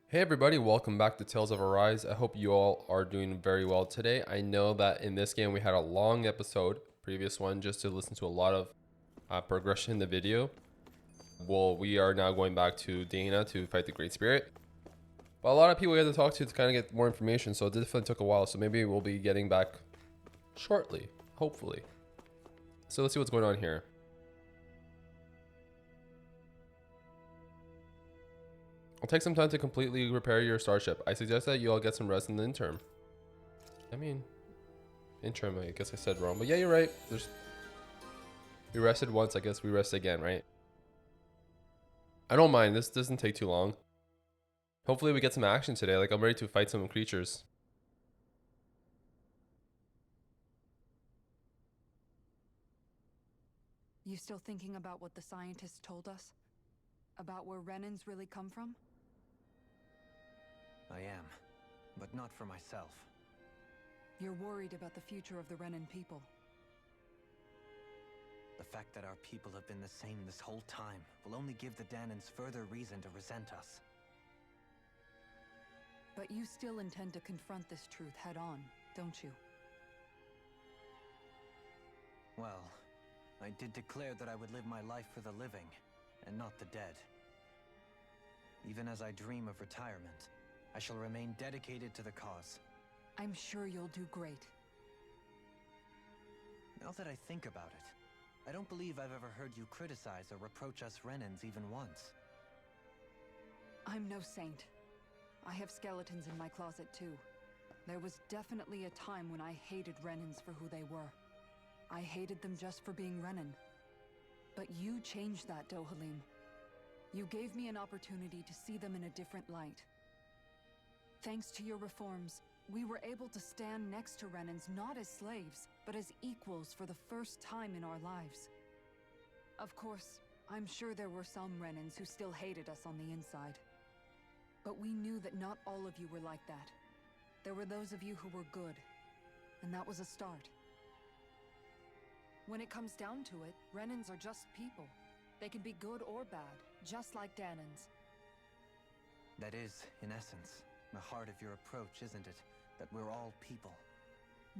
Hey everybody, welcome back to Tales of Arise. I hope you all are doing very well today. I know that in this game we had a long episode, previous one, just to listen to a lot of progression in the video. Well, we are now going back to Dahna to fight the Great Spirit. But a lot of people we had to talk to kind of get more information, so it definitely took a while. So maybe we'll be getting back shortly, hopefully. So let's see what's going on here. It'll take some time to completely repair your starship. I suggest that you all get some rest in the interim. I mean, interim, I guess I said wrong. But yeah, you're right. We rested once, I guess we rest again, right? I don't mind. This doesn't take too long. Hopefully we get some action today. Like, I'm ready to fight some creatures. You still thinking about what the scientists told us? About where Renans really come from? I am, but not for myself. You're worried about the future of the Renan people. The fact that our people have been the same this whole time will only give the Dahnans further reason to resent us. But you still intend to confront this truth head on, don't you? Well, I did declare that I would live my life for the living, and not the dead. Even as I dream of retirement, I shall remain dedicated to the cause. I'm sure you'll do great. Now that I think about it, I don't believe I've ever heard you criticize or reproach us Renans even once. I'm no saint. I have skeletons in my closet too. There was definitely a time when I hated Renans for who they were. I hated them just for being Renan. But you changed that, Dohalim. You gave me an opportunity to see them in a different light. Thanks to your reforms, we were able to stand next to Renans not as slaves, but as equals for the first time in our lives. Of course, I'm sure there were some Renans who still hated us on the inside. But we knew that not all of you were like that. There were those of you who were good, and that was a start. When it comes down to it, Renans are just people. They can be good or bad, just like Dahnans. That is, in essence, the heart of your approach, isn't it? That we're all people.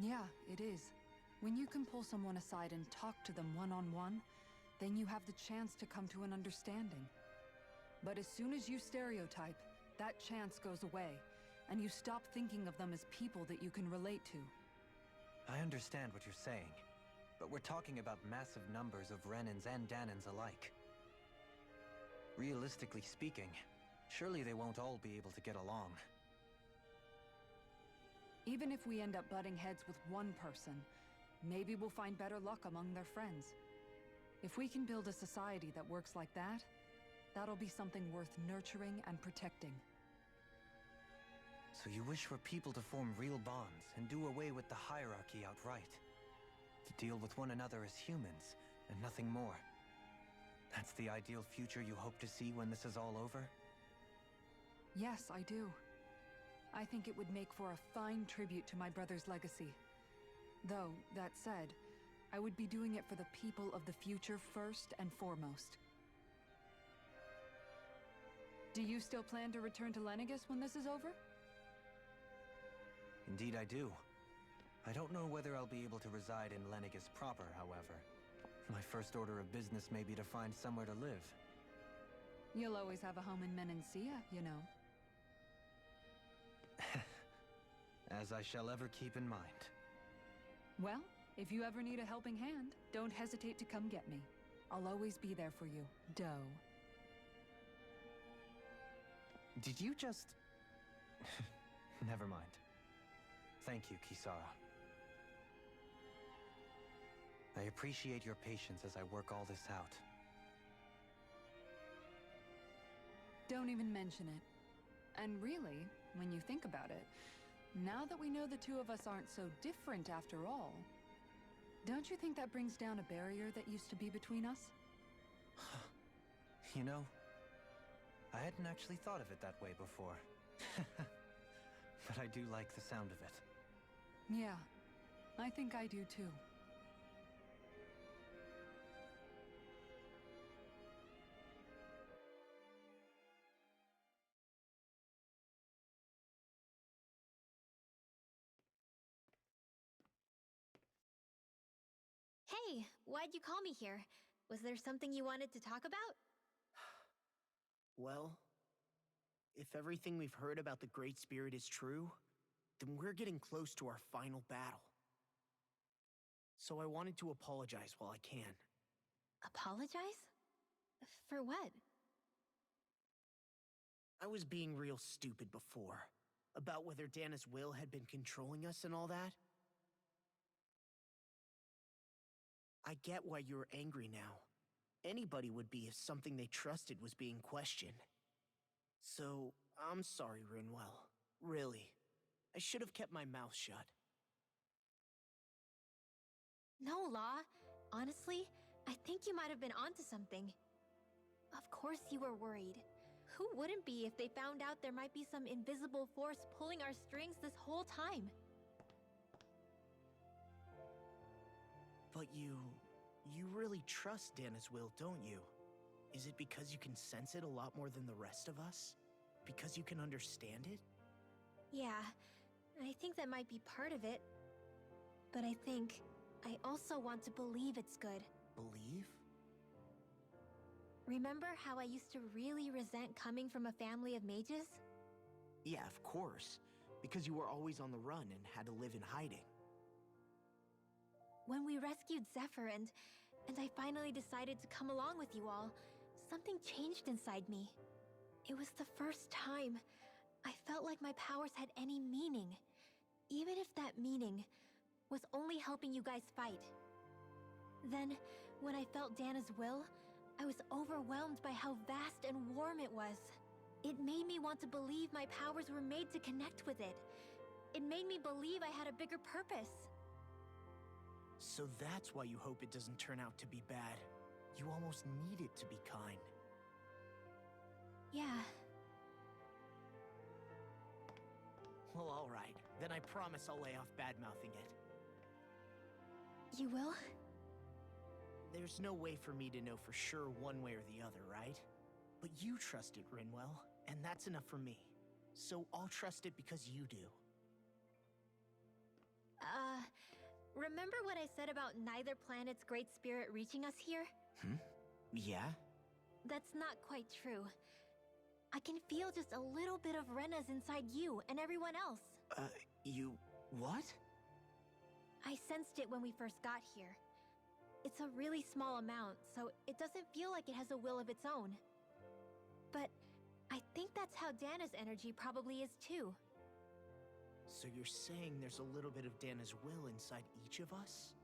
Yeah, it is. When you can pull someone aside and talk to them one-on-one, then you have the chance to come to an understanding. But as soon as you stereotype, that chance goes away, and you stop thinking of them as people that you can relate to. I understand what you're saying, but we're talking about massive numbers of Renans and Dahnans alike. Realistically speaking, surely they won't all be able to get along. Even if we end up butting heads with one person, maybe we'll find better luck among their friends. If we can build a society that works like that, that'll be something worth nurturing and protecting. So you wish for people to form real bonds and do away with the hierarchy outright? To deal with one another as humans, and nothing more? That's the ideal future you hope to see when this is all over? Yes, I do. I think it would make for a fine tribute to my brother's legacy. Though, that said, I would be doing it for the people of the future first and foremost. Do you still plan to return to Lenegis when this is over? Indeed I do. I don't know whether I'll be able to reside in Lenegis proper, however. My first order of business may be to find somewhere to live. You'll always have a home in Menencia, you know. As I shall ever keep in mind. Well, if you ever need a helping hand, don't hesitate to come get me. I'll always be there for you, Doe. Did you just... Never mind. Thank you, Kisara. I appreciate your patience as I work all this out. Don't even mention it. And really, when you think about it, now that we know the two of us aren't so different after all, don't you think that brings down a barrier that used to be between us? You know, I hadn't actually thought of it that way before. But I do like the sound of it. Yeah, I think I do too. Hey, why'd you call me here? Was there something you wanted to talk about? Well, if everything we've heard about the Great Spirit is true, then we're getting close to our final battle. So I wanted to apologize while I can. Apologize? For what? I was being real stupid before, about whether Dahna's will had been controlling us and all that. I get why you're angry now. Anybody would be if something they trusted was being questioned. So, I'm sorry, Rinwell. Really. I should have kept my mouth shut. No, Law. Honestly, I think you might have been onto something. Of course you were worried. Who wouldn't be if they found out there might be some invisible force pulling our strings this whole time? But you really trust Dahna's will, don't you? Is it because you can sense it a lot more than the rest of us? Because you can understand it? Yeah, I think that might be part of it. But I think I also want to believe it's good. Believe? Remember how I used to really resent coming from a family of mages? Yeah, of course. Because you were always on the run and had to live in hiding. When we rescued Zephyr and I finally decided to come along with you all, something changed inside me. It was the first time I felt like my powers had any meaning, even if that meaning was only helping you guys fight. Then, when I felt Dahna's will, I was overwhelmed by how vast and warm it was. It made me want to believe my powers were made to connect with it. It made me believe I had a bigger purpose. So that's why you hope it doesn't turn out to be bad. You almost need it to be kind. Yeah. Well, alright. Then I promise I'll lay off bad-mouthing it. You will? There's no way for me to know for sure one way or the other, right? But you trust it, Rinwell, and that's enough for me. So I'll trust it because you do. Remember what I said about neither planet's great spirit reaching us here? Yeah? That's not quite true. I can feel just a little bit of Rena's inside you and everyone else. You... what? I sensed it when we first got here. It's a really small amount, so it doesn't feel like it has a will of its own. But I think that's how Dahna's energy probably is too. So you're saying there's a little bit of Dahna's will inside each of us?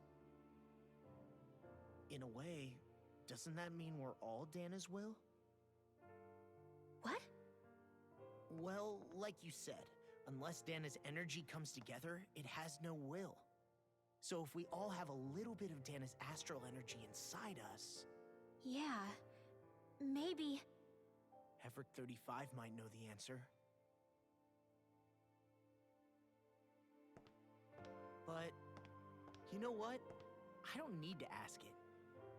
In a way, doesn't that mean we're all Dahna's will? What? Well, like you said, unless Dahna's energy comes together, it has no will. So if we all have a little bit of Dahna's astral energy inside us... Yeah, maybe... Everett 35 might know the answer. But, you know what? I don't need to ask it.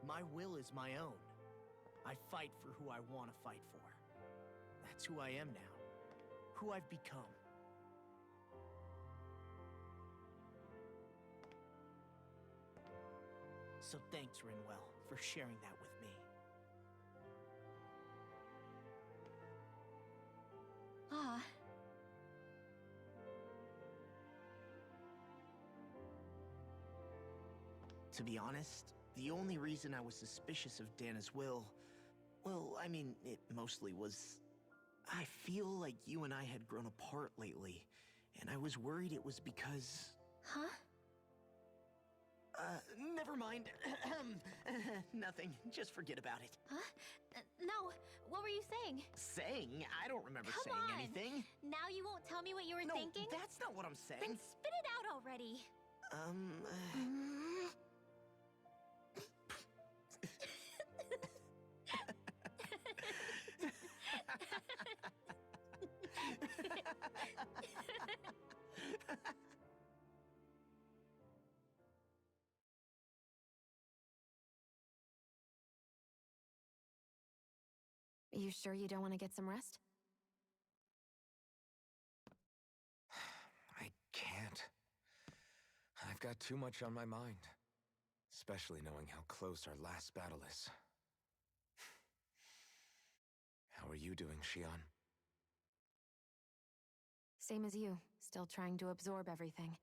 My will is my own. I fight for who I want to fight for. That's who I am now. Who I've become. So thanks, Rinwell, for sharing that with me. Ah. To be honest, the only reason I was suspicious of Dahna's will... well, I mean, it mostly was... I feel like you and I had grown apart lately, and I was worried it was because... Huh? Never mind. Nothing. Just forget about it. Huh? No, what were you saying? Saying? I don't remember Come saying on. anything. Now you won't tell me what you were No, thinking? that's not what I'm Then saying. spit it out already. You sure you don't want to get some rest? I can't. I've got too much on my mind. especially knowing how close our last battle is. How are you doing, Shionne? Same as you, still trying to absorb everything.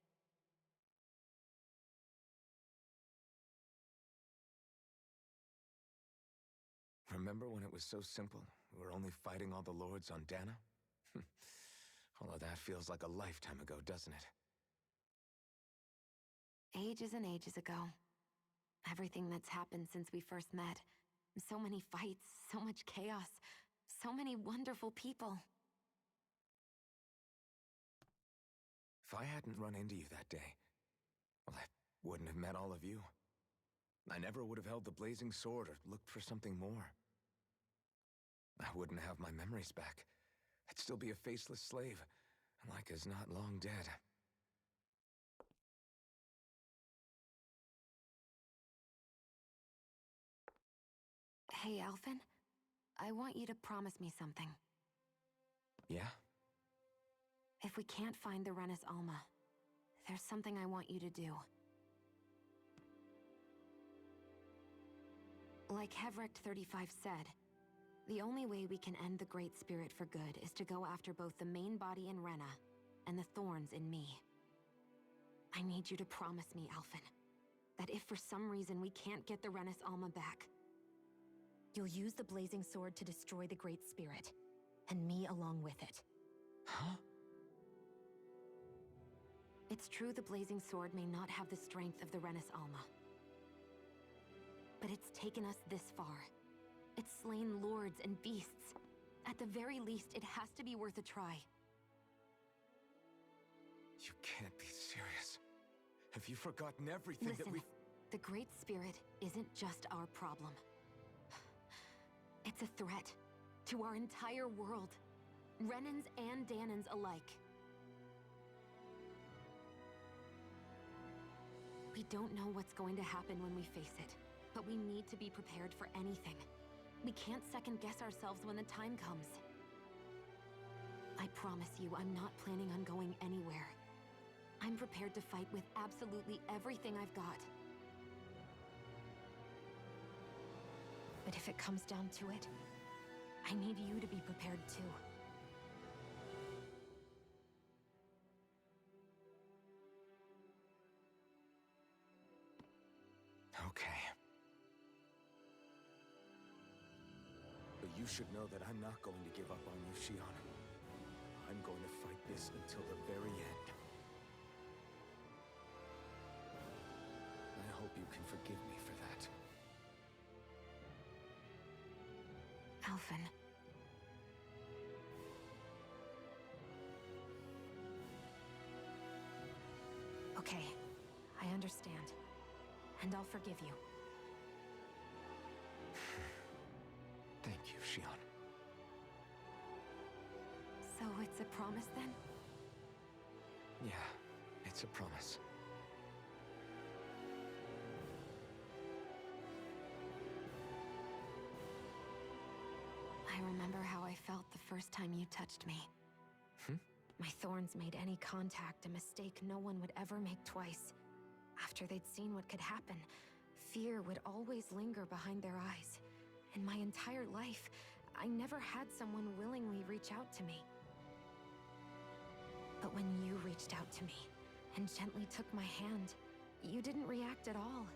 Remember when it was so simple? We were only fighting all the lords on Dahna? All of that feels like a lifetime ago, doesn't it? Ages and ages ago. Everything that's happened since we first met. So many fights, so much chaos, so many wonderful people. If I hadn't run into you that day, well, I wouldn't have met all of you. I never would have held the blazing sword or looked for something more. I wouldn't have my memories back. I'd still be a faceless slave, like as not long dead. Hey, Alphen. I want you to promise me something. Yeah? If we can't find the Rena's Alma, there's something I want you to do. Like Hevricht 35 said, the only way we can end the Great Spirit for good is to go after both the main body in Rena and the thorns in me. I need you to promise me, Alphen, that if for some reason we can't get the Rena's Alma back, you'll use the blazing sword to destroy the Great Spirit, and me along with it. Huh? It's true the blazing sword may not have the strength of the Rena's Alma, but it's taken us this far. It's slain lords and beasts. At the very least, it has to be worth a try. You can't be serious. Have you forgotten everything Listen, that we... the Great Spirit isn't just our problem. It's a threat to our entire world. Renans and Dahnans alike. We don't know what's going to happen when we face it, but we need to be prepared for anything. We can't second-guess ourselves when the time comes. I promise you, I'm not planning on going anywhere. I'm prepared to fight with absolutely everything I've got. But if it comes down to it, I need you to be prepared too. Okay. But you should know that I'm not going to give up on you, Shionne. I'm going to fight this until the very end. I hope you can forgive me for that. Alphen. Okay, I understand. And I'll forgive you. Thank you, Shionne. So it's a promise then? Yeah, it's a promise. I remember how I felt the first time you touched me. My thorns made any contact a mistake no one would ever make twice. After they'd seen what could happen, fear would always linger behind their eyes. In my entire life, I never had someone willingly reach out to me. But when you reached out to me and gently took my hand, you didn't react at all.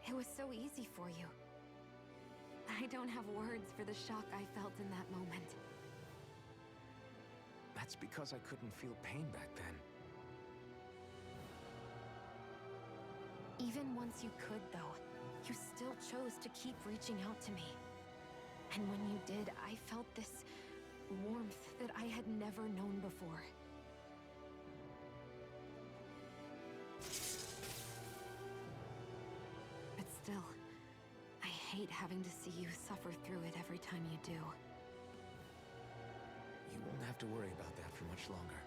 It was so easy for you. I don't have words for the shock I felt in that moment. That's because I couldn't feel pain back then. Even once you could, though, you still chose to keep reaching out to me. And when you did, I felt this warmth that I had never known before. But still, I hate having to see you suffer through it every time you do. You won't have to worry about that for much longer.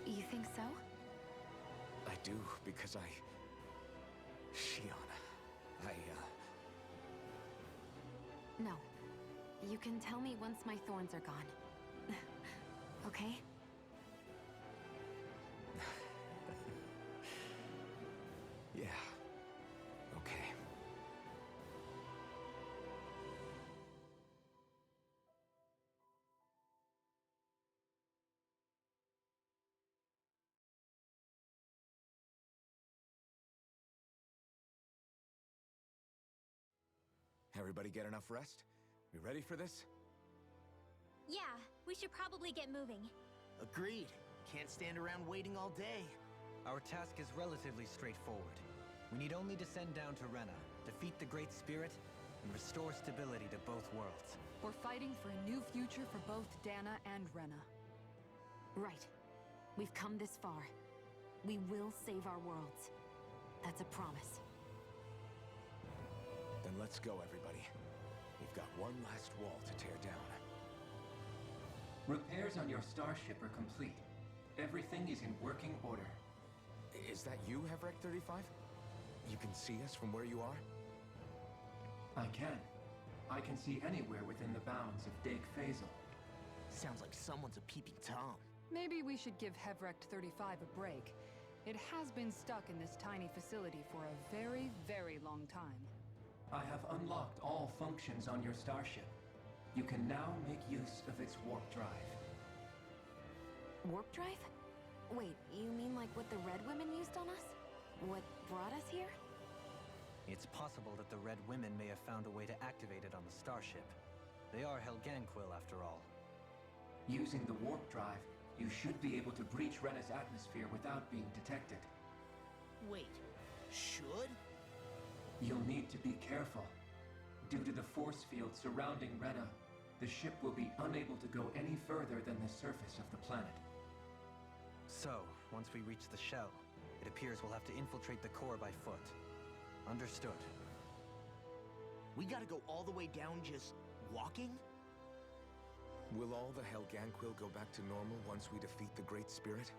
You think so? I do, because Shionne, No. You can tell me once my thorns are gone. Okay? Yeah. everybody get enough rest? We ready for this? Yeah, we should probably get moving. Agreed. Can't stand around waiting all day. Our task is relatively straightforward. We need only to send down to Rena, defeat the Great Spirit, and restore stability to both worlds. We're fighting for a new future for both Dahna and Rena. Right. We've come this far. We will save our worlds. That's a promise. Then let's go, everybody. We've got one last wall to tear down. Repairs on your starship are complete. Everything is in working order. Is that you, Hevrek 35? You can see us from where you are? I can. I can see anywhere within the bounds of Dake Phasal. Sounds like someone's a peeping Tom. Maybe we should give Hevrect 35 a break. It has been stuck in this tiny facility for a very, very long time. I have unlocked all functions on your starship. You can now make use of its warp drive. Warp drive? Wait, you mean like what the Red Women used on us? What brought us here? It's possible that the Red Women may have found a way to activate it on the starship. They are Helganquil, after all. Using the warp drive, you should be able to breach Rena's atmosphere without being detected. Wait, should? You'll need to be careful. Due to the force field surrounding Rena, the ship will be unable to go any further than the surface of the planet. So, once we reach the shell, it appears we'll have to infiltrate the core by foot. Understood. We gotta go all the way down just walking? Will all the Helganquil go back to normal once we defeat the Great Spirit?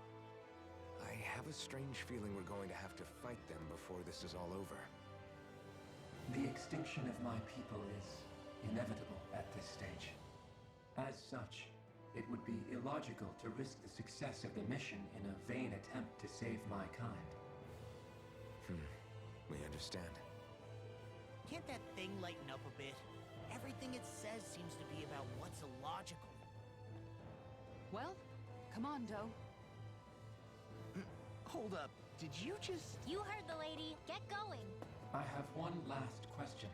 I have a strange feeling we're going to have to fight them before this is all over. The extinction of my people is inevitable at this stage. As such, it would be illogical to risk the success of the mission in a vain attempt to save my kind. We understand. Can't that thing lighten up a bit? Everything it says seems to be about what's illogical. Well, come on, Doe. Hold up, did you just... You heard the lady. Get going. I have one last question.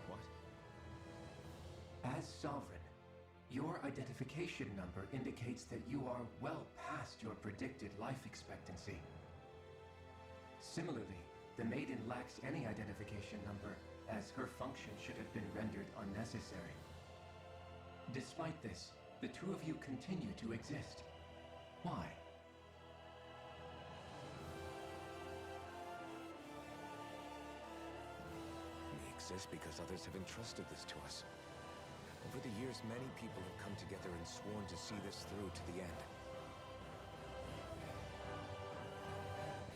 What? As Sovereign, your identification number indicates that you are well past your predicted life expectancy. Similarly, the Maiden lacks any identification number, as her function should have been rendered unnecessary. Despite this, the two of you continue to exist. Why? We exist because others have entrusted this to us. Over the years, many people have come together and sworn to see this through to the end.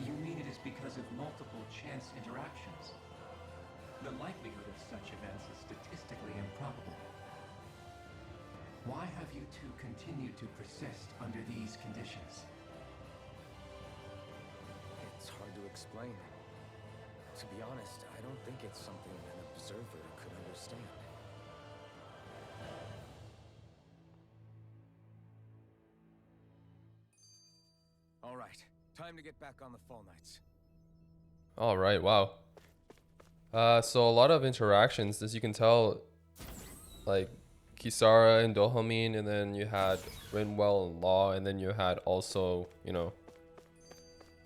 You mean it is because of multiple chance interactions? The likelihood of such events is statistically improbable. Why have you two continued to persist under these conditions? It's hard to explain. To be honest, I don't think it's something an observer could understand. All right, time to get back on the Fall Knights. All right, wow. So a lot of interactions, as you can tell, like Kisara and Dohamin, and then you had Rinwell and Law, and then you had also, you know,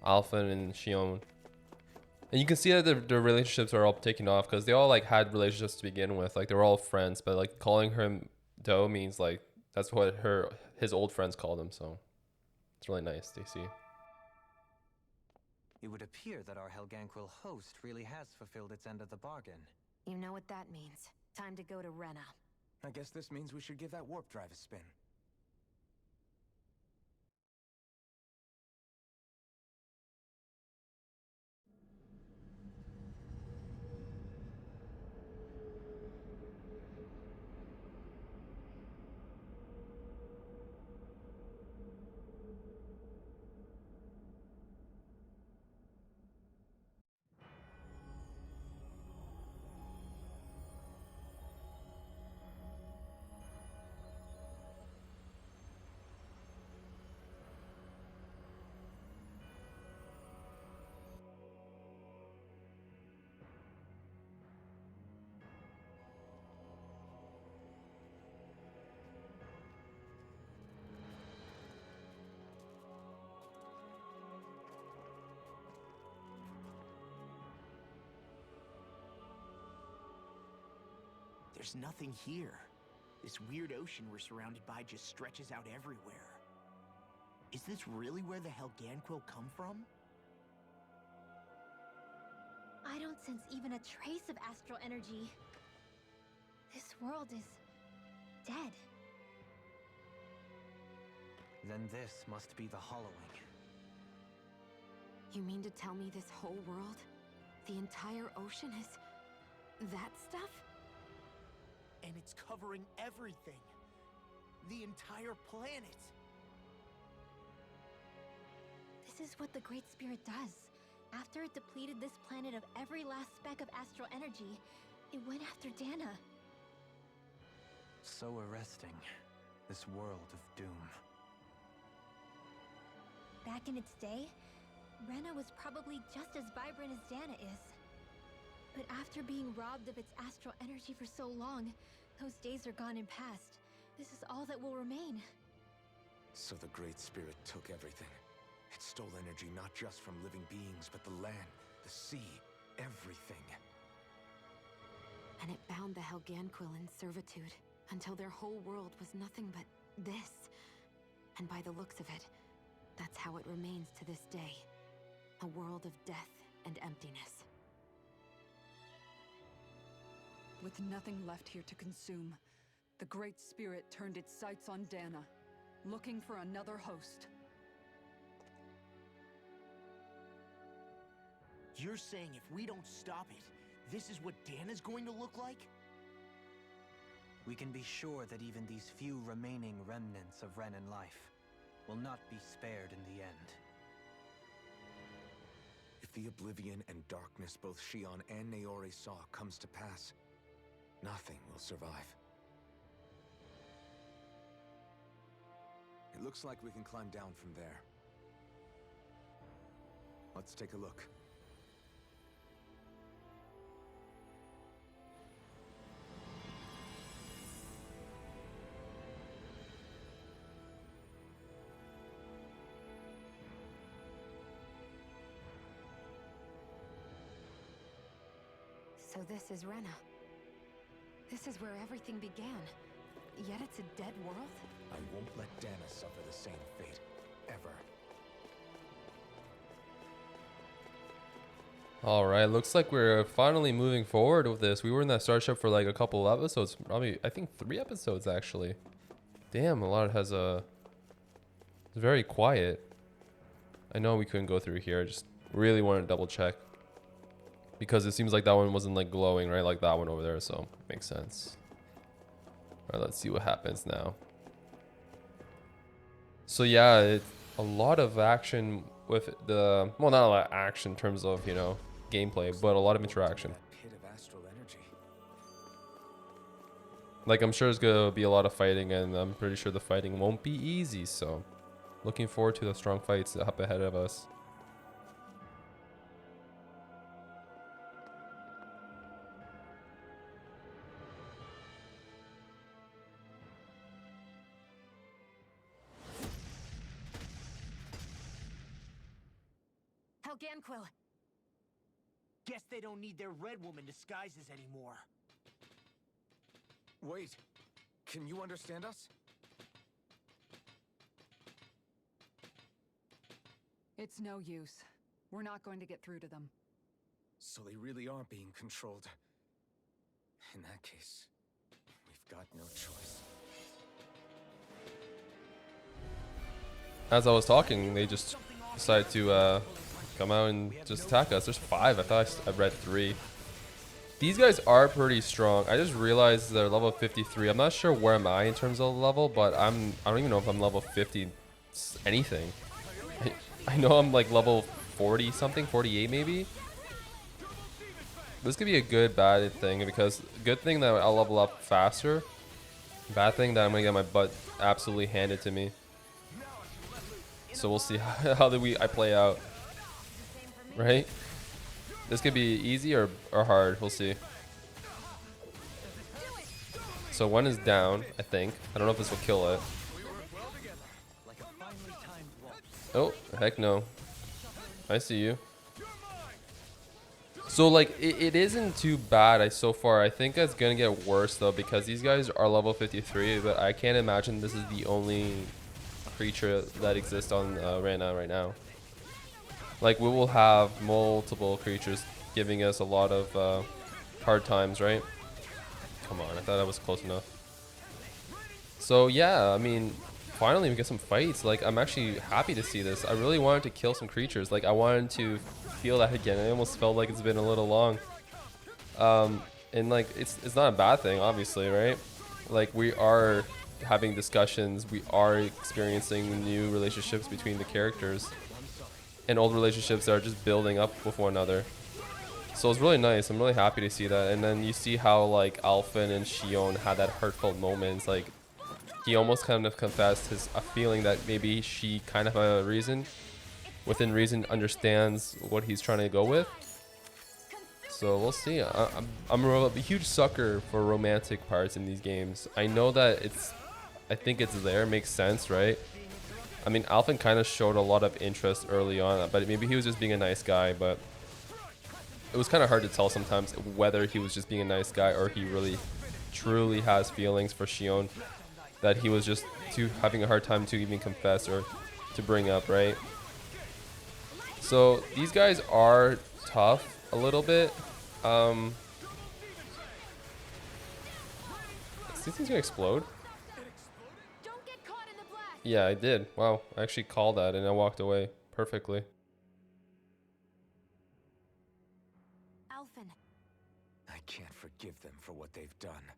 Alphen and Shionne. And you can see that the relationships are all taking off because they all like had relationships to begin with. Like they were all friends, but like calling him Do means like that's what his old friends called him. So it's really nice to see. It would appear that our Helganquil host really has fulfilled its end of the bargain. You know what that means. Time to go to Rena. I guess this means we should give that warp drive a spin. there's nothing here. This weird ocean we're surrounded by just stretches out everywhere. Is this really where the Helganquil come from? I don't sense even a trace of astral energy. This world is dead. Then this must be the hollowing. You mean to tell me this whole world, the entire ocean is that stuff? And it's covering everything. The entire planet. This is what the Great Spirit does. After it depleted this planet of every last speck of astral energy, it went after Dahna. So arresting, this world of doom. Back in its day, Rena was probably just as vibrant as Dahna is. But after being robbed of its astral energy for so long, those days are gone and past. This is all that will remain. So the Great Spirit took everything. It stole energy not just from living beings, but the land, the sea, everything. And it bound the Helganquil in servitude until their whole world was nothing but this. And by the looks of it, that's how it remains to this day. A world of death and emptiness. With nothing left here to consume, the Great Spirit turned its sights on Dahna, looking for another host. You're saying if we don't stop it, this is what Dahna's going to look like? We can be sure that even these few remaining remnants of Renan life will not be spared in the end. If the oblivion and darkness both Shionne and Naori saw comes to pass, nothing will survive. It looks like we can climb down from there. Let's take a look. So this is Rena. This is where everything began. Yet it's a dead world? I won't let Dahna suffer the same fate, ever. Alright, looks like we're finally moving forward with this. We were in that starship for like a couple of episodes. Probably, I think 3 episodes actually. Damn, a lot has a... It's very quiet. I know we couldn't go through here. I just really wanted to double check. Because it seems like that one wasn't like glowing, right? Like that one over there, so makes sense. Alright, let's see what happens now. So yeah, it's a lot of action with the... Well, not a lot of action in terms of, you know, gameplay, but a lot of interaction. Pit of astral energy. Like, I'm sure there's gonna be a lot of fighting, and I'm pretty sure the fighting won't be easy, so... Looking forward to the strong fights up ahead of us. Helganquil! Guess they don't need their Red Woman disguises anymore. Wait, can you understand us? It's no use. We're not going to get through to them. So they really are being controlled. In that case, we've got no choice. As I was talking, they just decided to come out and just attack us. There's 5. I thought I read 3. These guys are pretty strong. I just realized they're level 53. I'm not sure where am I in terms of level, but I don't even know if I'm level 50 anything. I know I'm like level 40 something, 48 maybe. This could be a good bad thing, because good thing that I'll level up faster. Bad thing that I'm gonna get my butt absolutely handed to me. So we'll see how I play out. Right? This could be easy or hard. We'll see. So one is down, I think. I don't know if this will kill it. Oh, heck no. I see you. So like it isn't too bad so far. I think it's gonna get worse though, because these guys are level 53, but I can't imagine this is the only creature that exists on Rena right now. Like we will have multiple creatures giving us a lot of hard times, right? Come on, I thought that was close enough. So yeah, I mean, finally we get some fights. Like I'm actually happy to see this. I really wanted to kill some creatures. Like I wanted to feel that again. I almost felt like it's been a little long. And like it's not a bad thing, obviously, right? Like we are having discussions, we are experiencing new relationships between the characters, and old relationships that are just building up with one another. So it's really nice. I'm really happy to see that. And then you see how like Alphen and Shionne had that heartfelt moments. Like he almost kind of confessed a feeling that maybe she kind of a reason, within reason, understands what he's trying to go with. So we'll see. I'm a huge sucker for romantic parts in these games. I know that I think it's there, makes sense, right? I mean, Alphen kind of showed a lot of interest early on, but maybe he was just being a nice guy, but it was kind of hard to tell sometimes whether he was just being a nice guy or he really truly has feelings for Shionne that he was just having a hard time to even confess or to bring up, right? So these guys are tough a little bit. Is these things gonna explode? Don't get caught in the blast. Yeah, I did. Wow, I actually called that and I walked away perfectly. Alphen. I can't forgive them for what they've done,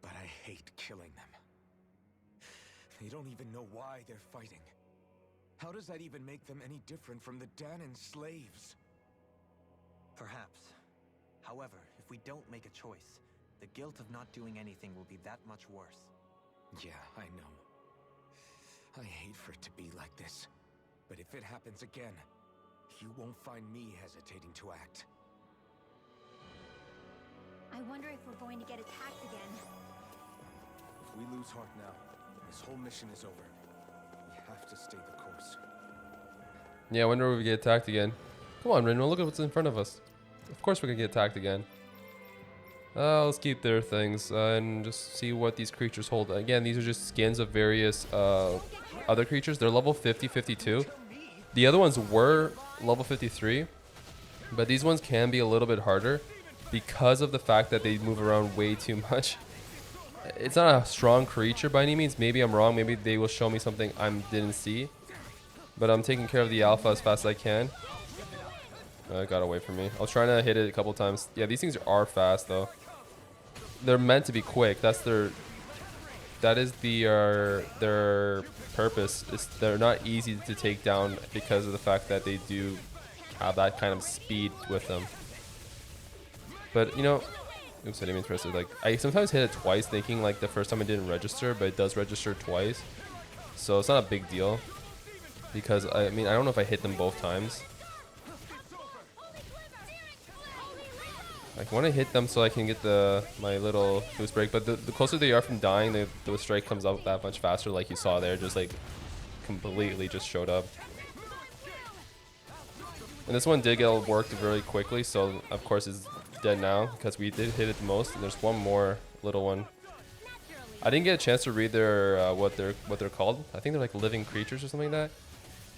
but I hate killing them. They don't even know why they're fighting. How does that even make them any different from the Dahnan slaves? Perhaps. However, if we don't make a choice, the guilt of not doing anything will be that much worse. Yeah, I know. I hate for it to be like this. But if it happens again, you won't find me hesitating to act. I wonder if we're going to get attacked again. If we lose heart now, this whole mission is over. We have to stay the course. Yeah, I wonder if we get attacked again. Come on, Rinno, look at what's in front of us. Of course we're gonna get attacked again. Let's keep their things and just see what these creatures hold. Again, these are just skins of various other creatures. They're level 50, 52. The other ones were level 53, but these ones can be a little bit harder because of the fact that they move around way too much. It's not a strong creature by any means. Maybe I'm wrong. Maybe they will show me something I didn't see. But I'm taking care of the alpha as fast as I can. It got away from me. I was trying to hit it a couple times. Yeah, these things are fast though. They're meant to be quick. That is their purpose. They're not easy to take down because of the fact that they do have that kind of speed with them. But you know, oops, I didn't mean to press it. Like I sometimes hit it twice, thinking like the first time it didn't register, but it does register twice. So it's not a big deal because I mean I don't know if I hit them both times. I want to hit them so I can get my little boost break, but the closer they are from dying, the strike comes up that much faster, like you saw there, just like completely just showed up. And this one did get worked very quickly, so of course it's dead now because we did hit it the most. And there's one more little one. I didn't get a chance to read their what they're called. I think they're like living creatures or something like that.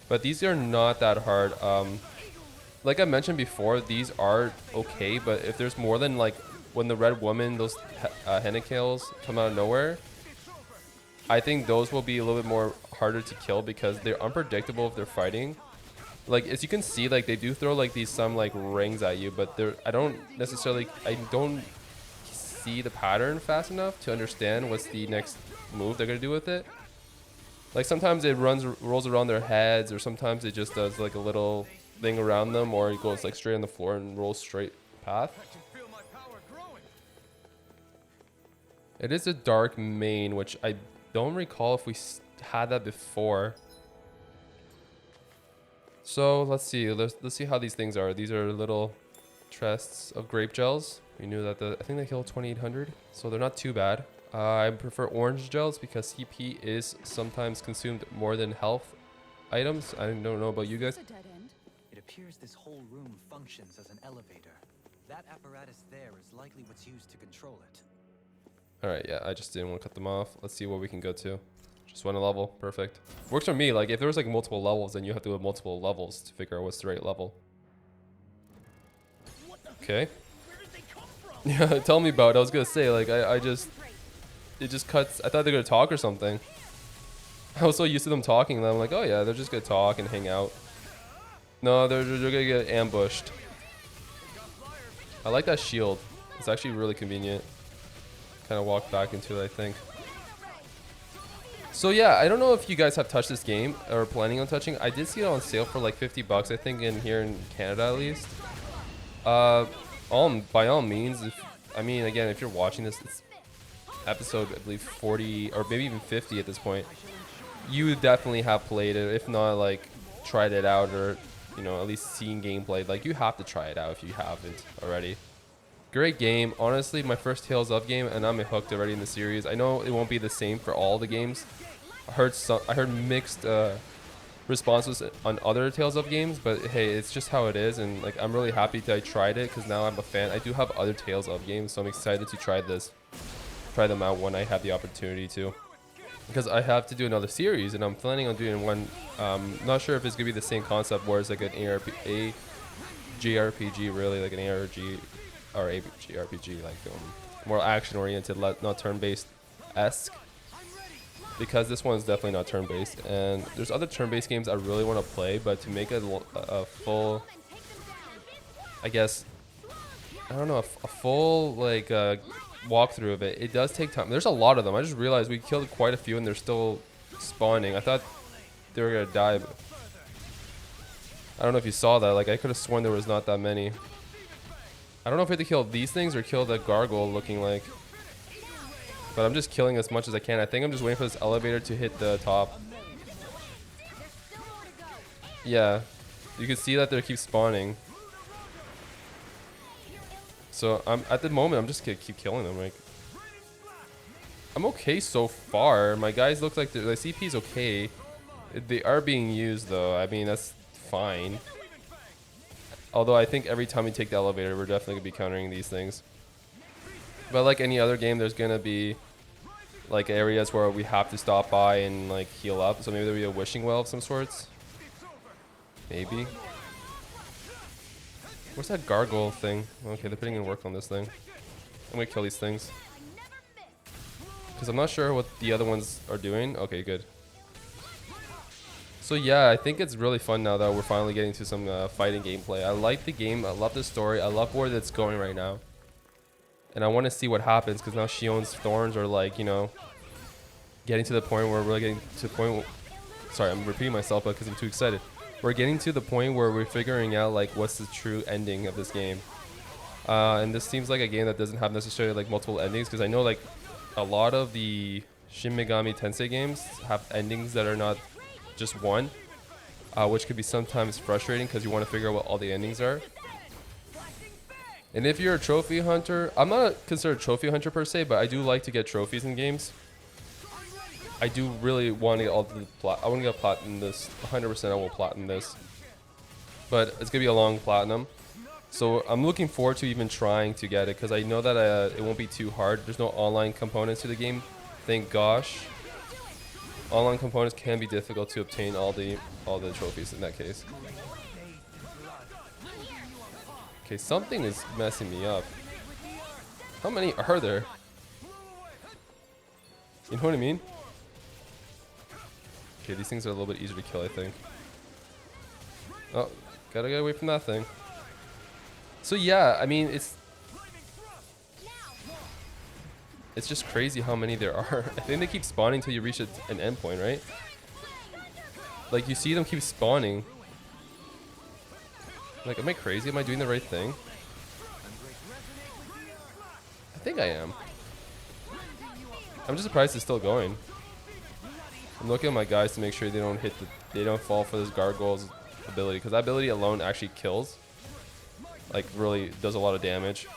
But these are not that hard. Like I mentioned before, these are okay, but if there's more than like when the red woman, those Hennikales come out of nowhere, I think those will be a little bit more harder to kill because they're unpredictable if they're fighting. Like as you can see, like they do throw like some like rings at you, but I don't see the pattern fast enough to understand what's the next move they're gonna do with it. Like sometimes it rolls around their heads, or sometimes it just does like a little thing around them, or it goes like straight on the floor and rolls straight path. It is a dark mane, which I don't recall if we had that before. So let's see. Let's see how these things are. These are little chests of grape gels. We knew that I think they kill 2800, so they're not too bad. I prefer orange gels because CP is sometimes consumed more than health items. I don't know about you guys. It appears this whole room functions as an elevator. That apparatus there is likely what's used to control it. All right, yeah, I just didn't want to cut them off. Let's see what we can go to. Just one level, perfect. Works for me. Like if there was like multiple levels, then you have to have multiple levels to figure out what's the right level. Okay. Yeah, tell me about it. I was gonna say like it just cuts. I thought they're gonna talk or something. I was so used to them talking that I'm like, oh yeah, they're just gonna talk and hang out. No, they're gonna get ambushed. I like that shield. It's actually really convenient. Kind of walk back into it, I think. So yeah, I don't know if you guys have touched this game or planning on touching. I did see it on sale for like 50 bucks, I think, in here in Canada at least. By all means, I mean, again, if you're watching this, it's episode, I believe, 40 or maybe even 50 at this point. You definitely have played it, if not like tried it out or, you know, at least seen gameplay. Like you have to try it out if you haven't already. Great game, honestly. My first Tales of game, and I'm hooked already in the series. I know it won't be the same for all the games. I heard mixed responses on other Tales of games, but hey, it's just how it is. And like I'm really happy that I tried it because now I'm a fan. I do have other Tales of games, so I'm excited to try them out when I have the opportunity to. Because I have to do another series, and I'm planning on doing one. Not sure if it's gonna be the same concept, where it's like an JRPG, really, like an ARG or a JRPG, like more action-oriented, not turn-based-esque. Because this one's definitely not turn-based, and there's other turn-based games I really want to play, but to make a full, I guess, I don't know, a full like walkthrough of it, it does take time. There's a lot of them. I just realized we killed quite a few and they're still spawning. I thought they were gonna die, but I don't know if you saw that. Like I could have sworn there was not that many. I don't know if we have to kill these things or kill the gargoyle looking like, but I'm just killing as much as I can. I think I'm just waiting for this elevator to hit the top. Yeah, you can see that they keep spawning. So I'm at the moment I'm just gonna keep killing them. Like I'm okay so far. My guys look like the CP's okay. They are being used though. I mean that's fine. Although I think every time we take the elevator, we're definitely gonna be countering these things. But like any other game, there's gonna be like areas where we have to stop by and like heal up. So maybe there'll be a wishing well of some sorts. Maybe. What's that gargoyle thing? Okay, they're putting in work on this thing. I'm gonna kill these things. Because I'm not sure what the other ones are doing. Okay, good. So yeah, I think it's really fun now that we're finally getting to some fighting gameplay. I like the game. I love the story. I love where it's going right now. And I want to see what happens because now Shionne's thorns are like, you know, getting to the point where we're getting to the point. Sorry, I'm repeating myself because I'm too excited. We're getting to the point where we're figuring out like what's the true ending of this game. And this seems like a game that doesn't have necessarily like multiple endings because I know like a lot of the Shin Megami Tensei games have endings that are not just one, which could be sometimes frustrating because you want to figure out what all the endings are. And if you're a trophy hunter, I'm not considered a trophy hunter per se, but I do like to get trophies in games. I do really want to get all the I want to get platinum this. 100% I will platinum this. But it's going to be a long platinum. So I'm looking forward to even trying to get it because I know that it won't be too hard. There's no online components to the game. Thank gosh. Online components can be difficult to obtain all the trophies in that case. Okay, something is messing me up. How many are there? You know what I mean? Okay, these things are a little bit easier to kill, I think. Oh, gotta get away from that thing. So yeah, I mean, it's just crazy how many there are. I think they keep spawning until you reach an endpoint, right? Like, you see them keep spawning. Like, am I crazy? Am I doing the right thing? I think I am. I'm just surprised it's still going. I'm looking at my guys to make sure they don't fall for this gargoyle's ability, because that ability alone actually kills. Like, really does a lot of damage.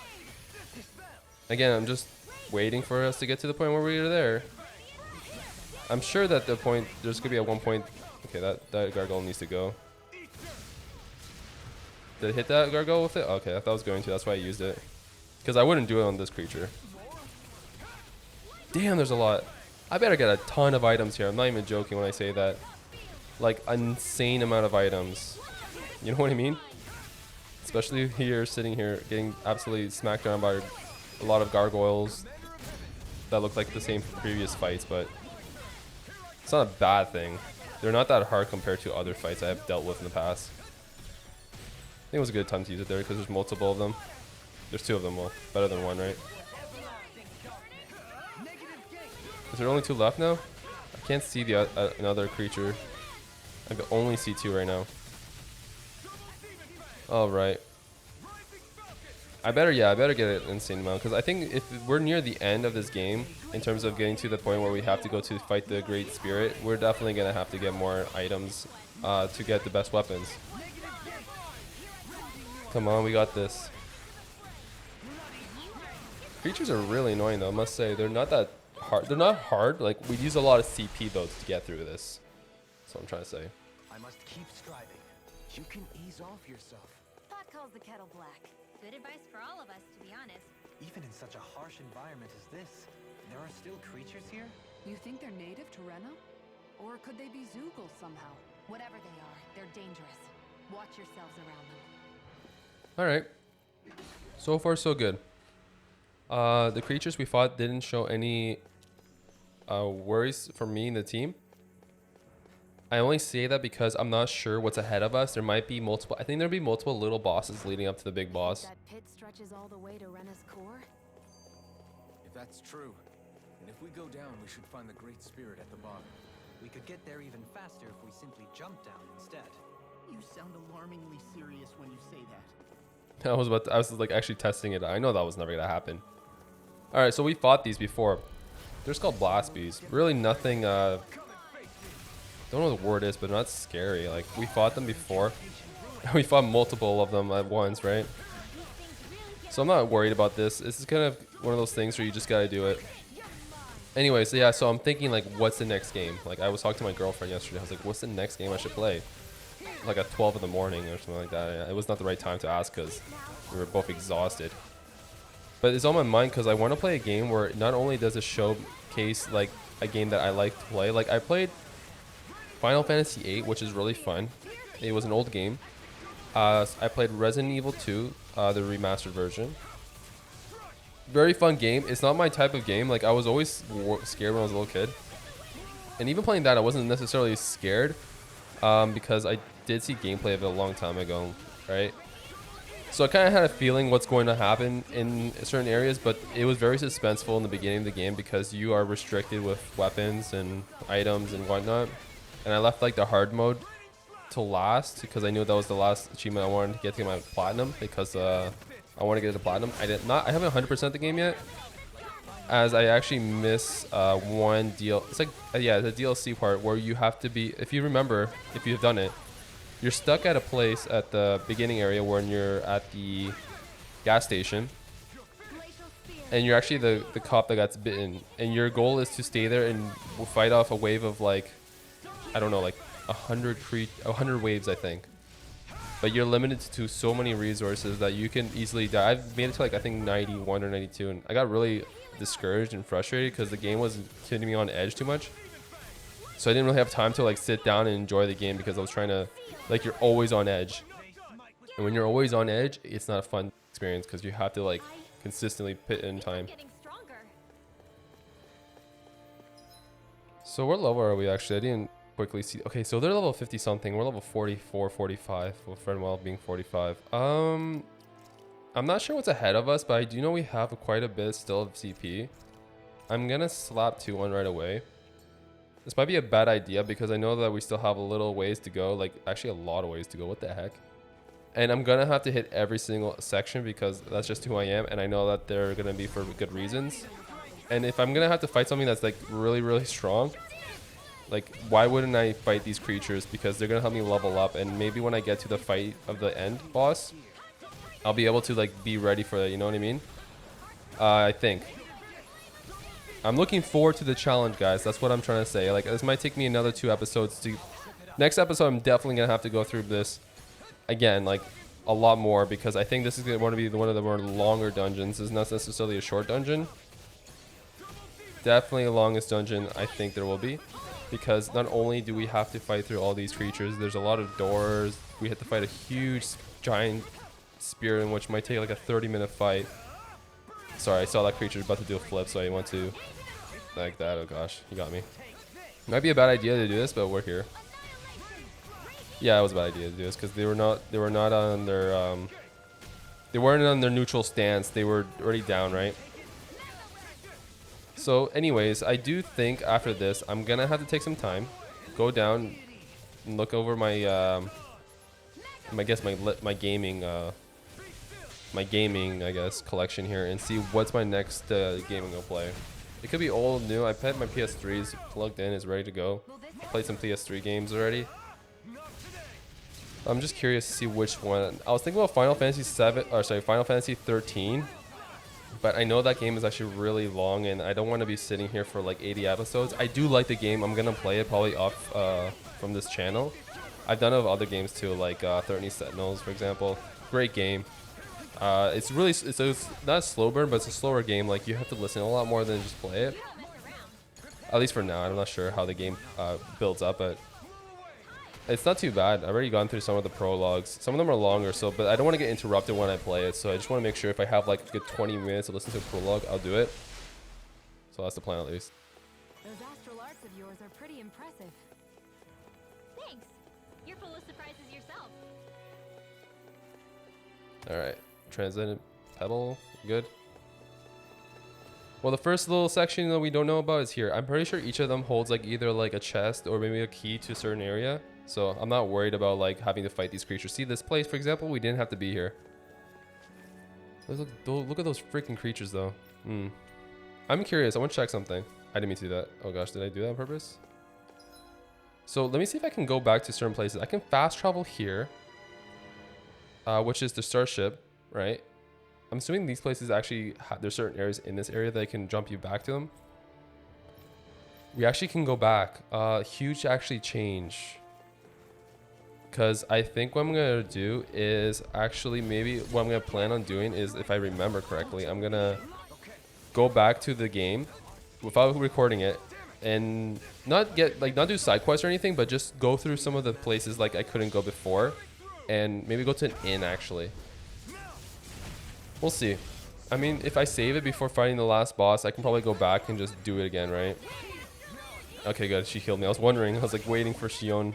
Again, I'm just waiting for us to get to the point where we're there. I'm sure that there's gonna be at one point. Okay, that gargoyle needs to go. Did it hit that gargoyle with it? Okay, I thought I was going to. That's why I used it. Because I wouldn't do it on this creature. Damn, there's a lot. I better get a ton of items here. I'm not even joking when I say that. Like, an insane amount of items. You know what I mean? Especially here, sitting here, getting absolutely smacked down by a lot of gargoyles that look like the same from previous fights, but it's not a bad thing. They're not that hard compared to other fights I have dealt with in the past. I think it was a good time to use it there because there's multiple of them. There's 2 of them. Well, better than 1, right? Is there only 2 left now? I can't see the another creature. I can only see 2 right now. All right. I better get an insane amount because I think if we're near the end of this game in terms of getting to the point where we have to go to fight the Great Spirit, we're definitely gonna have to get more items to get the best weapons. Come on, we got this. Creatures are really annoying though, I must say. They're not that hard. They're not hard. Like, we use a lot of CP though to get through this. That's what I'm trying to say. I must keep striving. You can ease off yourself. Pot calls the kettle black. Good advice for all of us, to be honest. Even in such a harsh environment as this, there are still creatures here? You think they're native to Rena? Or could they be Zoogles somehow? Whatever they are, they're dangerous. Watch yourselves around them. Alright. So far, so good. The creatures we fought didn't show any worries for me and the team. I only say that because I'm not sure what's ahead of us. There might be multiple. I think there'll be multiple little bosses leading up to the big boss. That pit stretches all the way to Rena's core? If that's true, then if we go down, we should find the Great Spirit at the bottom. We could get there even faster if we simply jump down instead. You sound alarmingly serious when you say that. I was like actually testing it. I know that was never gonna happen. All right, so we fought these before. They're just called blast bees. Really nothing. Don't know what the word is, but not scary. Like, we fought them before. We fought multiple of them at once, right? So I'm not worried about this. This is kind of one of those things where you just gotta do it. Anyway, so yeah, so I'm thinking like, what's the next game? Like, I was talking to my girlfriend yesterday. I was like, what's the next game I should play? Like at 12 in the morning or something like that. It was not the right time to ask because we were both exhausted. But it's on my mind because I want to play a game where not only does it showcase like a game that I like to play. Like, I played Final Fantasy VIII, which is really fun. It was an old game. I played Resident Evil 2, the remastered version. Very fun game. It's not my type of game. Like, I was always scared when I was a little kid. And even playing that, I wasn't necessarily scared because I did see gameplay of it a long time ago, right? So I kind of had a feeling what's going to happen in certain areas, but it was very suspenseful in the beginning of the game because you are restricted with weapons and items and whatnot. And I left like the hard mode to last because I knew that was the last achievement I wanted to get to my platinum because I want to get to platinum. I haven't 100% the game yet, as I actually miss one deal. It's like yeah, the DLC part where you have to be. If you remember, if you've done it, you're stuck at a place at the beginning area when you're at the gas station, and you're actually the cop that got bitten, and your goal is to stay there and fight off a wave of like, I don't know, like 100 waves, I think. But you're limited to so many resources that you can easily die. I've made it to like, I think 91 or 92, and I got really discouraged and frustrated because the game was keeping me on edge too much. So I didn't really have time to like sit down and enjoy the game because I was trying to, like, you're always on edge. And when you're always on edge, it's not a fun experience because you have to like consistently put in time. So what level are we actually? I didn't quickly see. Okay, so they're level 50 something. We're level 44, 45, with Frenwell being 45. I'm not sure what's ahead of us, but I do know we have quite a bit still of CP. I'm gonna slap 2-1 right away. This might be a bad idea because I know that we still have a little ways to go, like actually a lot of ways to go. What the heck? And I'm gonna have to hit every single section because that's just who I am, and I know that they're gonna be for good reasons. And if I'm gonna have to fight something that's like really, really strong, like, why wouldn't I fight these creatures? Because they're gonna help me level up, and maybe when I get to the fight of the end boss, I'll be able to like be ready for that. You know what I mean? I think. I'm looking forward to the challenge, guys. That's what I'm trying to say. Like, this might take me another 2 episodes to. Next episode, I'm definitely gonna have to go through this again. Like, a lot more, because I think this is going to be one of the more longer dungeons. This is not necessarily a short dungeon. Definitely the longest dungeon I think there will be, because not only do we have to fight through all these creatures, there's a lot of doors. We have to fight a huge giant spear, in which might take like a 30-minute fight. Sorry, I saw that creature about to do a flip, so I went to like that. Oh gosh, he got me. Might be a bad idea to do this, but we're here. Yeah, it was a bad idea to do this because they were not on their they weren't on their neutral stance. They were already down, right? So anyways, I do think after this I'm gonna have to take some time, go down and look over my I guess my gaming I guess collection here, and see what's my next game I'm gonna play. It could be old, new. I bet my PS3 is plugged in, is ready to go. I played some PS3 games already. I'm just curious to see which one. I was thinking about Final Fantasy 13, but I know that game is actually really long, and I don't want to be sitting here for like 80 episodes. I do like the game. I'm gonna play it probably off from this channel. I've done it with other games too, like 13 Sentinels, for example. Great game. It's not a slow burn, but it's a slower game. Like, you have to listen a lot more than just play it. At least for now. I'm not sure how the game builds up, but it's not too bad. I've already gone through some of the prologues. Some of them are longer, but I don't want to get interrupted when I play it. So I just want to make sure if I have like a good 20 minutes to listen to a prologue, I'll do it. So that's the plan, at least. Those astral arts of yours are pretty impressive. Thanks. You're full of surprises yourself. All right. Transcendent Pebble, good. Well, the first little section that we don't know about is here. I'm pretty sure each of them holds like either like a chest or maybe a key to a certain area. So I'm not worried about like having to fight these creatures. See, this place, for example, we didn't have to be here. Look at those freaking creatures though. I'm curious. I want to check something. I didn't mean to do that. Oh gosh, did I do that on purpose? So let me see if I can go back to certain places. I can fast travel here, which is the starship. Right, I'm assuming these places actually there's certain areas in this area that can jump you back to them. We actually can go back. Huge actually change, because I think what I'm gonna do is actually maybe what I'm gonna plan on doing is, if I remember correctly, I'm gonna go back to the game without recording it and not do side quests or anything, but just go through some of the places like I couldn't go before, and maybe go to an inn actually. We'll see. I mean, if I save it before fighting the last boss, I can probably go back and just do it again, right? Okay, good. She healed me. I was wondering. I was like waiting for Shionne.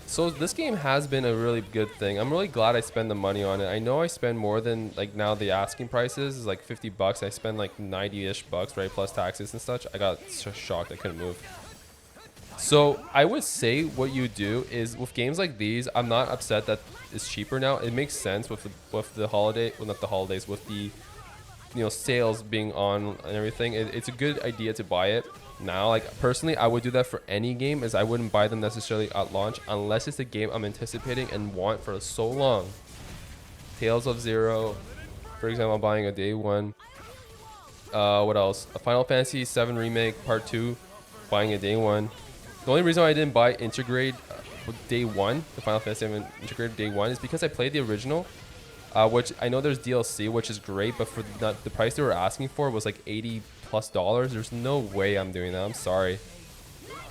So this game has been a really good thing. I'm really glad I spent the money on it. I know I spend more than, like, now the asking prices is like 50 bucks. I spend like 90-ish bucks, right? Plus taxes and such. I got so shocked I couldn't move. So I would say what you do is, with games like these, I'm not upset that it's cheaper now. It makes sense with the holiday, well, not the holidays, with the sales being on and everything. It's a good idea to buy it now. Like, personally, I would do that for any game, as I wouldn't buy them necessarily at launch unless it's a game I'm anticipating and want for so long. Tales of Zero, for example, I'm buying a day one. What else? A Final Fantasy 7 Remake Part 2, buying a day one. The only reason why I didn't buy Intergrade day one, the Final Fantasy 7 Intergrade day one, is because I played the original, which I know there's DLC, which is great, but for the price they were asking for was like $80+. There's no way I'm doing that. I'm sorry.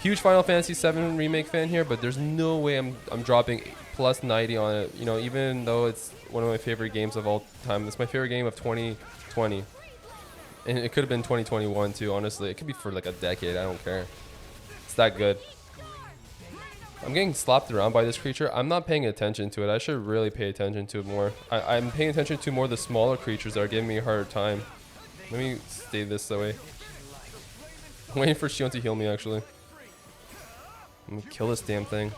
Huge Final Fantasy 7 Remake fan here, but there's no way I'm dropping plus 90 on it. Even though it's one of my favorite games of all time. It's my favorite game of 2020, and it could have been 2021 too. Honestly, it could be for like a decade. I don't care. That good. I'm getting slapped around by this creature. I'm not paying attention to it. I should really pay attention to it more. I'm paying attention to more the smaller creatures that are giving me a harder time. Let me stay this way. I'm waiting for Shionne to heal me, actually. I'm gonna kill this damn thing,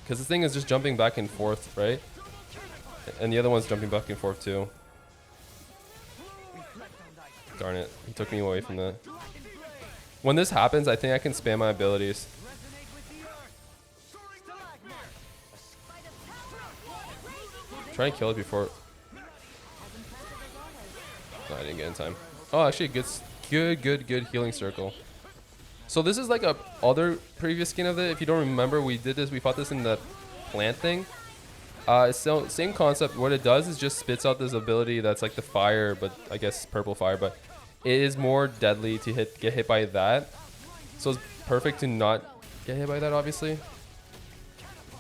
because this thing is just jumping back and forth, right? And the other one's jumping back and forth too. Darn it, he took me away from that. When this happens, I think I can spam my abilities. Try and kill it before. No, I didn't get in time. Oh, actually, good healing circle. So this is like a other previous skin of it. If you don't remember, we did this. We fought this in the plant thing. So same concept. What it does is just spits out this ability that's like the fire, but I guess purple fire, but it is more deadly to get hit by that. So it's perfect to not get hit by that, obviously.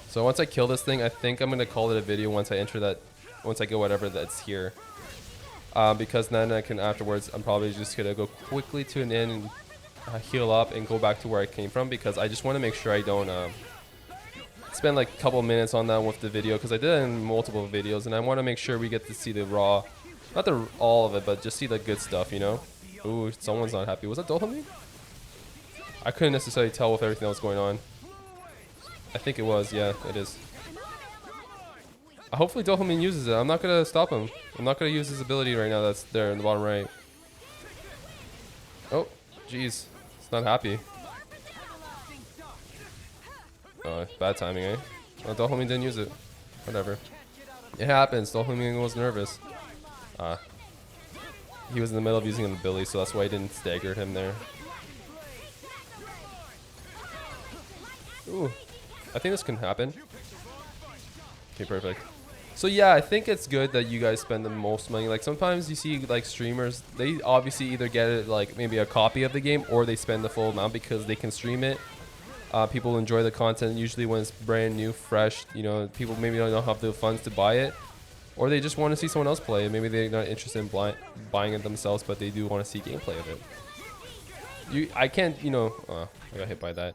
So once I kill this thing, I think I'm gonna call it a video once I enter that, once I get whatever that's here. Because then I can afterwards, I'm probably just gonna go quickly to an inn and heal up and go back to where I came from, because I just want to make sure I don't spend like a couple minutes on that with the video, because I did it in multiple videos and I want to make sure we get to see the raw, not the all of it, but just see the good stuff, you know. Ooh, someone's not happy. Was that Dohami? I couldn't necessarily tell with everything that was going on. I think it was. Yeah, it is. Hopefully Dohami uses it. I'm not gonna stop him. I'm not gonna use his ability right now that's there in the bottom right. Oh, jeez. It's not happy. Oh, bad timing, eh? Oh, Dohami didn't use it. Whatever. It happens. Dohami was nervous. He was in the middle of using an ability, so that's why I didn't stagger him there. Ooh. I think this can happen. Okay, perfect. So yeah, I think it's good that you guys spend the most money. Like sometimes you see like streamers, they obviously either get it like maybe a copy of the game, or they spend the full amount because they can stream it. People enjoy the content usually when it's brand new, fresh. You know, people maybe don't have the funds to buy it, or they just want to see someone else play it. Maybe they're not interested in buying it themselves, but they do want to see gameplay of it. I can't, you know. I got hit by that.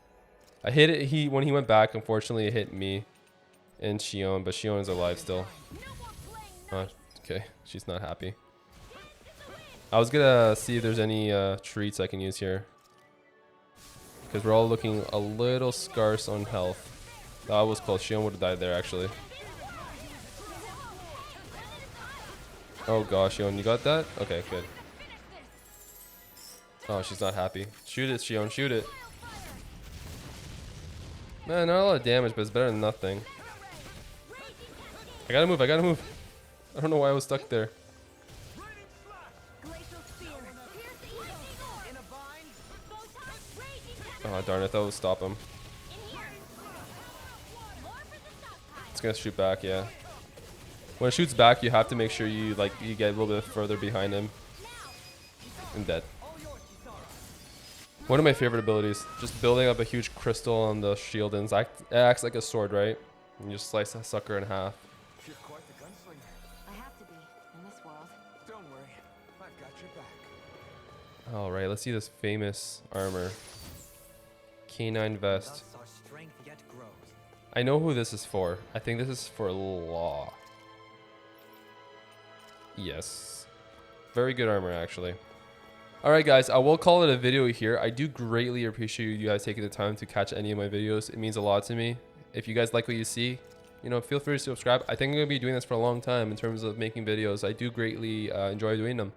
I hit it. When he went back, unfortunately, it hit me and Shionne, but Shionne is alive still. Okay, she's not happy. I was gonna see if there's any treats I can use here, because we're all looking a little scarce on health. That was close. Shionne would have died there, actually. Oh gosh, Shionne, you got that? Okay, good. Oh, she's not happy. Shoot it, Shionne, shoot it. Man, not a lot of damage, but it's better than nothing. I gotta move, I gotta move. I don't know why I was stuck there. Oh, darn it, that would stop him. It's gonna shoot back, yeah. When it shoots back, you have to make sure you get a little bit further behind him. And dead. One of my favorite abilities, just building up a huge crystal on the shield, and it acts like a sword, right? And you just slice a sucker in half. You're quite the gunslinger. I have to be in this world. Don't worry, I've got your back. All right, let's see this famous armor. Canine vest. Thus our strength yet grows. I know who this is for. I think this is for Law. Yes. Very good armor, actually. Alright guys, I will call it a video here. I do greatly appreciate you guys taking the time to catch any of my videos. It means a lot to me. If you guys like what you see, you know, feel free to subscribe. I think I'm going to be doing this for a long time in terms of making videos. I do greatly enjoy doing them.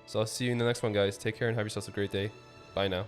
So I'll see you in the next one, guys. Take care and have yourselves a great day. Bye now.